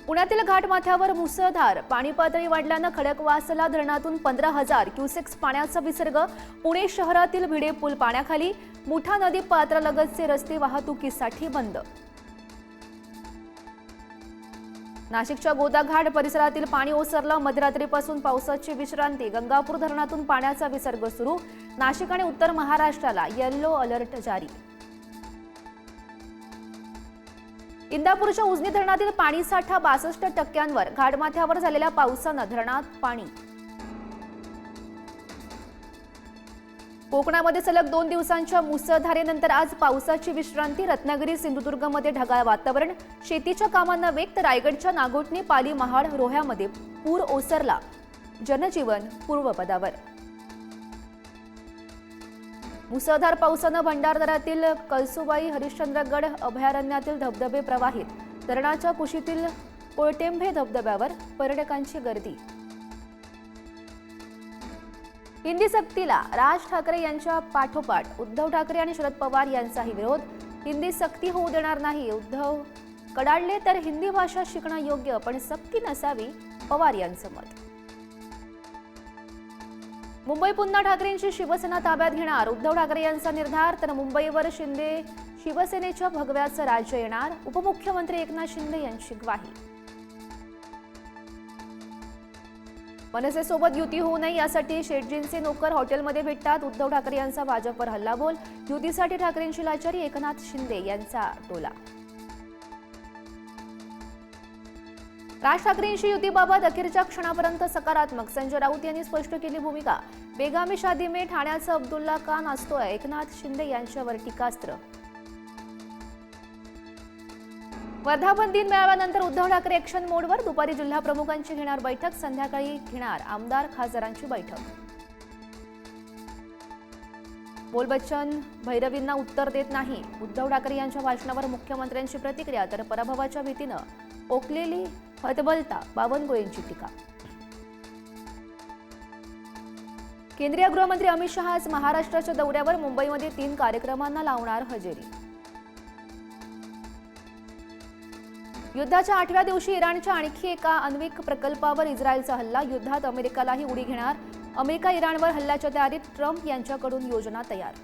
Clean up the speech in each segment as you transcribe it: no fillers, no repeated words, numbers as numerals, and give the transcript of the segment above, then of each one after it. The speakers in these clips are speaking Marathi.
पुण्यातील घाटमाथ्यावर मुसळधार पाणी पातळी वाढल्यानं खडकवासला धरणातून 15,000 क्युसेक्स पाण्याचा विसर्ग। पुणे शहरातील भिडे पूल पाण्याखाली। मुठा नदी पात्रालगतचे रस्ते वाहतुकीसाठी बंद। नाशिकच्या गोदाघाट परिसरातील पाणी ओसरलं। मध्यरात्रीपासून पावसाची विश्रांती। गंगापूर धरणातून पाण्याचा विसर्ग सुरू। नाशिक आणि उत्तर महाराष्ट्राला येलो अलर्ट जारी। इंदापूरच्या उजनी धरणातील पाणीसाठा 62%। घाटमाथ्यावर झालेल्या पावसानं धरणात पाणी। कोकणामध्ये सलग 2 दिवसांच्या मुसळधारेनंतर आज पावसाची विश्रांती। रत्नागिरी सिंधुदुर्गमध्ये ढगाळ वातावरण। शेतीच्या कामांना वेग। तर रायगडच्या नागोठणी पाली महाड रोह्यामध्ये पूर ओसरला। जनजीवन पूर्वपदावर। मुसळधार पावसानं भंडारदऱ्यातील कळसुबाई हरिश्चंद्रगड अभयारण्यातील धबधबे प्रवाहित। धरणाच्या कुशीतील कोळटेंभे धबधब्यावर पर्यटकांची गर्दी। हिंदी सक्तीला राज ठाकरे यांच्या पाठोपाठ उद्धव ठाकरे आणि शरद पवार यांचाही विरोध। हिंदी सक्ती होऊ देणार नाही। उद्धव कडाडले तर हिंदी भाषा शिकणं योग्य, पण सक्ती नसावी, पवार यांचं मत। मुंबई पुन्हा ठाकरेंची शिवसेना ताब्यात घेणार। उद्धव ठाकरे यांचा निर्धार। तर मुंबईवर शिंदे शिवसेनेच्या भगव्याचं राज्य येणार। उपमुख्यमंत्री एकनाथ शिंदे यांची ग्वाही। मनसेसोबत युती होऊ नये यासाठी शेटजींचे नोकर हॉटेलमध्ये भेटतात। उद्धव ठाकरे यांचा भाजपवर हल्लाबोल। युतीसाठी ठाकरेंची लाचारी। एकनाथ शिंदे यांचा टोला। राज ठाकरेंशी युतीबाबत अखेरच्या क्षणापर्यंत सकारात्मक। संजय राऊत यांनी स्पष्ट केली भूमिका। बेगामी शादी में ठाण्याचा अब्दुल्ला का नाचतोय। एकनाथ शिंदे यांच्यावर टीकास्त्र। वर्धापन दिन मेळाव्यानंतर उद्धव ठाकरे ॲक्शन मोडवर। दुपारी जिल्हा प्रमुखांची घेणार बैठक। संध्याकाळी घेणार आमदार खासदारांची बैठक। बोल बच्चन भैरवींना उत्तर देत नाही। उद्धव ठाकरे यांच्या भाषणावर मुख्यमंत्र्यांची प्रतिक्रिया। तर पराभवाच्या भीतीनं ओकलेली हतबलता बावनकुळेंची टीका। केंद्रीय गृहमंत्री अमित शहा आज महाराष्ट्राच्या दौऱ्यावर। मुंबईमध्ये 3 कार्यक्रमांना लावणार हजेरी। युद्धाच्या 8व्या दिवशी इराणच्या आणखी एका आण्विक प्रकल्पावर इस्रायलचा हल्ला। युद्धात अमेरिकालाही उडी घेणार। अमेरिका इराणवर हल्ल्याच्या तयारीत। ट्रम्प यांच्याकडून योजना तयार।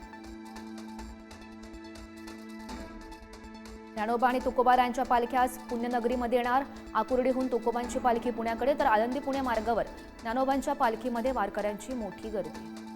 ज्ञानोबा आणि तुकोबारायांच्या पालख्या आज पुण्यनगरीमध्ये येणार। आकुर्डीहून तुकोबांची पालखी पुण्याकडे, तर आळंदी पुणे मार्गावर ज्ञानोबांच्या पालखीमध्ये वारकऱ्यांची मोठी गर्दी।